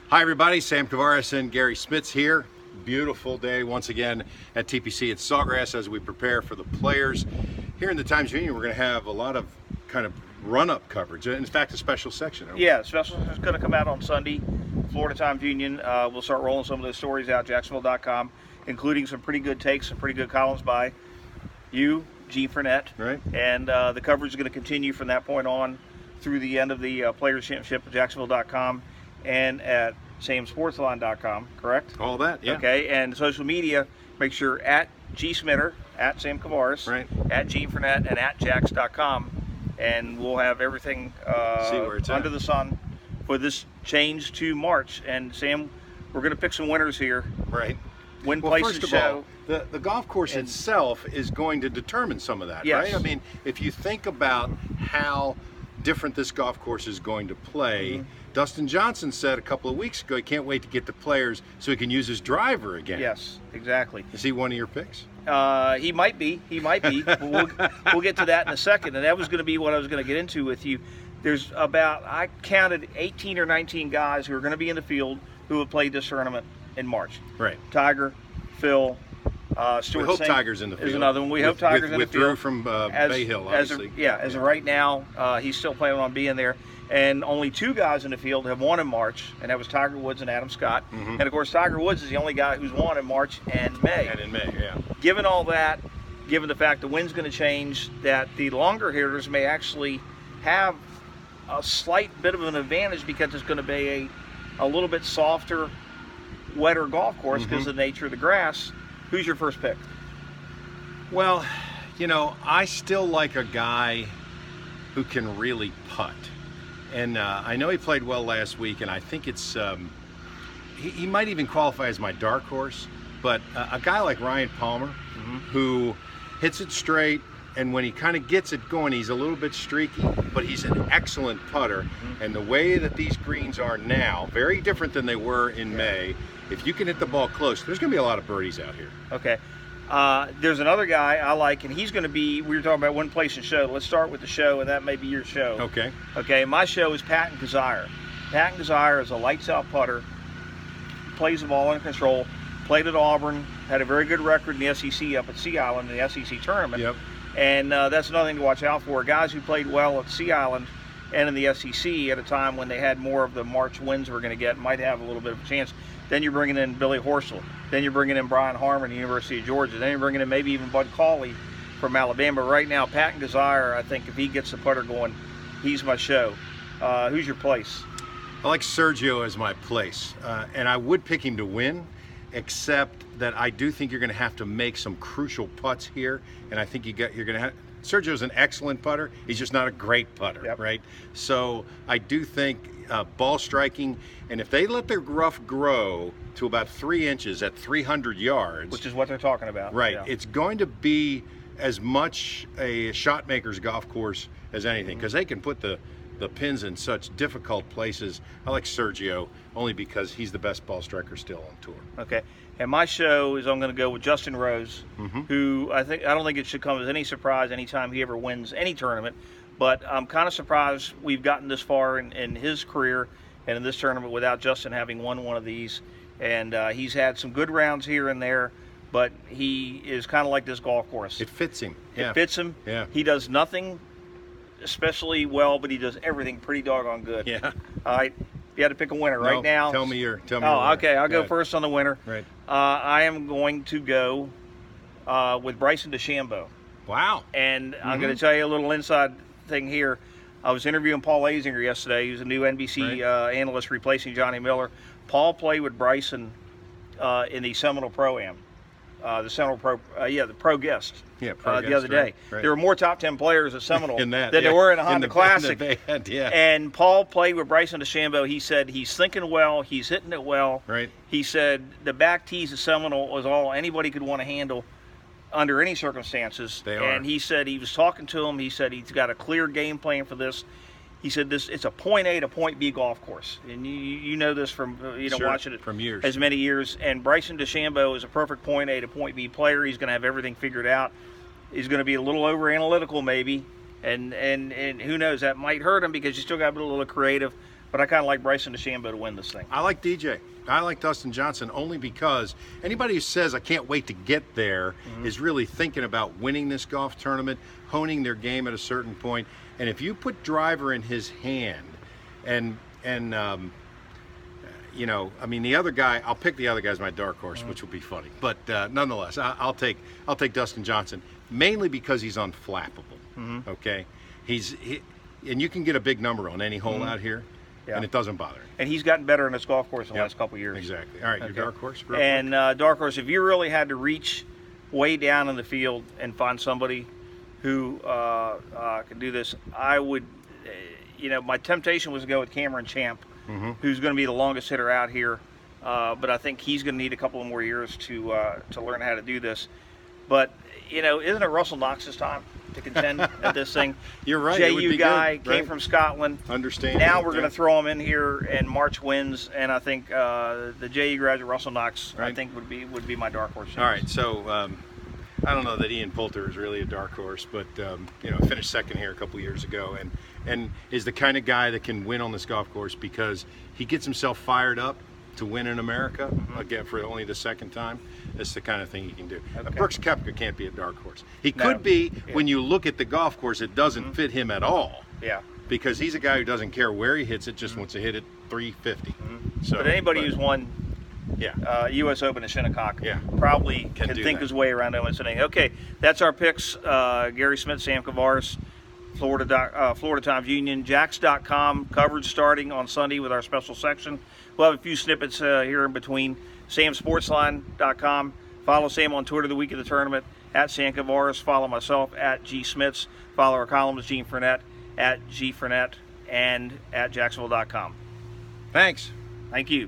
Hi everybody, Sam Kouvaris and Garry Smits here. Beautiful day once again at TPC at Sawgrass as we prepare for the players. Here in the Times Union we're going to have a lot of kind of run-up coverage. In fact, a special section. Yeah, special is going to come out on Sunday. Florida Times Union. We'll start rolling some of those stories out, Jacksonville.com, including some pretty good takes, some pretty good columns by you, G. Fournette. Right. And the coverage is going to continue from that point on through the end of the Players Championship at Jacksonville.com and at samsportsline.com, correct? All that, yeah. Okay, and social media, make sure at G. Smitter, at Sam Kouvaris, right, at G. Fournette, and at Jax.com, and we'll have everything under the sun for this change to March. And Sam, we're going to pick some winners here. Right. Win, well, place, first and of show. all, the golf course itself is going to determine some of that, yes. right? I mean, if you think about how different this golf course is going to play, mm-hmm. Dustin Johnson said a couple of weeks ago he can't wait to get the players so he can use his driver again. Yes, exactly. Is he one of your picks? He might be. We'll get to that in a second. And that was going to be what I was going to get into with you. There's about, I counted 18 or 19 guys who are going to be in the field who have played this tournament in March. Right. Tiger, Phil, Stuart. We hope Sink Tiger's in the field. Is another one. We hope Tiger's in the field. Withdrew from Bay Hill, obviously. As of right now, he's still planning on being there. And only two guys in the field have won in March, and that was Tiger Woods and Adam Scott. Mm-hmm. And of course, Tiger Woods is the only guy who's won in March and May. And in May, yeah. Given all that, given the fact the wind's going to change, that the longer hitters may actually have a slight bit of an advantage because it's going to be a little bit softer, wetter golf course because of the nature of the grass. Who's your first pick? Well, you know, I still like a guy who can really putt. And I know he played well last week, and I think it's he might even qualify as my dark horse. But a guy like Ryan Palmer, who hits it straight, and when he kind of gets it going, he's a little bit streaky, but he's an excellent putter. And the way that these greens are now, very different than they were in May. If you can hit the ball close, there's going to be a lot of birdies out here. Okay. There's another guy I like, and he's going to be, we were talking about one place and show. Let's start with the show, and that may be your show. Okay. Okay, my show is Patton Kizzire. Patton Kizzire is a lights-out putter, plays the ball in control, played at Auburn, had a very good record in the SEC up at Sea Island in the SEC tournament. Yep. And that's another thing to watch out for. Guys who played well at Sea Island and in the SEC at a time when they had more of the March wins we're going to get might have a little bit of a chance. Then you're bringing in Billy Horschel. Then you're bringing in Brian Harmon, University of Georgia. Then you're bringing in maybe even Bud Cauley from Alabama. Right now, Patton Kizzire, I think if he gets the putter going, he's my show. Who's your place? I like Sergio as my place, and I would pick him to win, except that I do think you're going to have to make some crucial putts here, and I think you're going to have. Sergio's an excellent putter. He's just not a great putter, right? So I do think ball striking, and if they let their rough grow to about 3 inches at 300 yards, which is what they're talking about, right? Yeah. It's going to be as much a shot maker's golf course as anything because they can put the pins in such difficult places. I like Sergio only because he's the best ball striker still on tour. Okay. And my show is I'm going to go with Justin Rose, who I don't think it should come as any surprise anytime he ever wins any tournament. But I'm kind of surprised we've gotten this far in his career and in this tournament without Justin having won one of these. And he's had some good rounds here and there, but he is kind of like this golf course. It fits him. It fits him. Yeah. He does nothing especially well, but he does everything pretty doggone good. Yeah. All right. You had to pick a winner right now. Tell me your winner. Okay. I'll go first on the winner. Right. I am going to go with Bryson DeChambeau. Wow. And I'm going to tell you a little inside thing here. I was interviewing Paul Azinger yesterday. He's a new NBC analyst replacing Johnny Miller. Paul played with Bryson in the Seminole Pro-Am. The Pro Guest. Yeah, the other day. Right. There were more top 10 players at Seminole than there were in the Honda Classic. Yeah. And Paul played with Bryson DeChambeau. He said he's thinking well, he's hitting it well. Right. He said the back tees at Seminole was all anybody could want to handle under any circumstances. They are. And he said he was talking to him. He said he's got a clear game plan for this. He said it's a point A to point B golf course, and you know this from watching it from years, as many years. And Bryson DeChambeau is a perfect point A to point B player. He's going to have everything figured out. He's going to be a little over analytical maybe, and who knows, that might hurt him because you still got to be a little creative. but I kind of like Bryson DeChambeau to win this thing. I like DJ. I like Dustin Johnson only because anybody who says I can't wait to get there is really thinking about winning this golf tournament, honing their game at a certain point. And if you put driver in his hand, and you know, I mean, the other guy, I'll pick the other guy as my dark horse, which will be funny. But nonetheless, I'll take Dustin Johnson mainly because he's unflappable. Okay, and you can get a big number on any hole out here. Yeah. And it doesn't bother him. And he's gotten better in this golf course in the last couple of years. Exactly. All right, your dark horse. And dark horse, if you really had to reach way down in the field and find somebody who can do this, I would, you know, my temptation was to go with Cameron Champ, who's going to be the longest hitter out here. But I think he's going to need a couple of more years to learn how to do this. But, you know, isn't it Russell Knox's time to contend at this thing? You're right. JU guy, came from Scotland. Understand. Now we're going to throw him in here and March wins, and I think the JU graduate Russell Knox, I think would be my dark horse. All right, so I don't know that Ian Poulter is really a dark horse, but you know, finished second here a couple years ago, and is the kind of guy that can win on this golf course because he gets himself fired up to win in America again for only the second time. That's the kind of thing he can do. Brooks Koepka can't be a dark horse. He could be when you look at the golf course. It doesn't fit him at all. Yeah. Because he's a guy who doesn't care where he hits it, just wants to hit it 350. So, but anybody who's won U.S. Open at Shinnecock probably can think his way around almost anything. Okay, that's our picks. Garry Smits, Sam Kouvaris, Florida Times Union, Jacks.com, coverage starting on Sunday with our special section. We'll have a few snippets here in between. SamSportsline.com. Follow Sam on Twitter the week of the tournament, at Sam Kouvaris. Follow myself, at G Smits. Follow our columnist, Gene Fournette, at G Fournette, and at Jacksonville.com. Thanks. Thank you.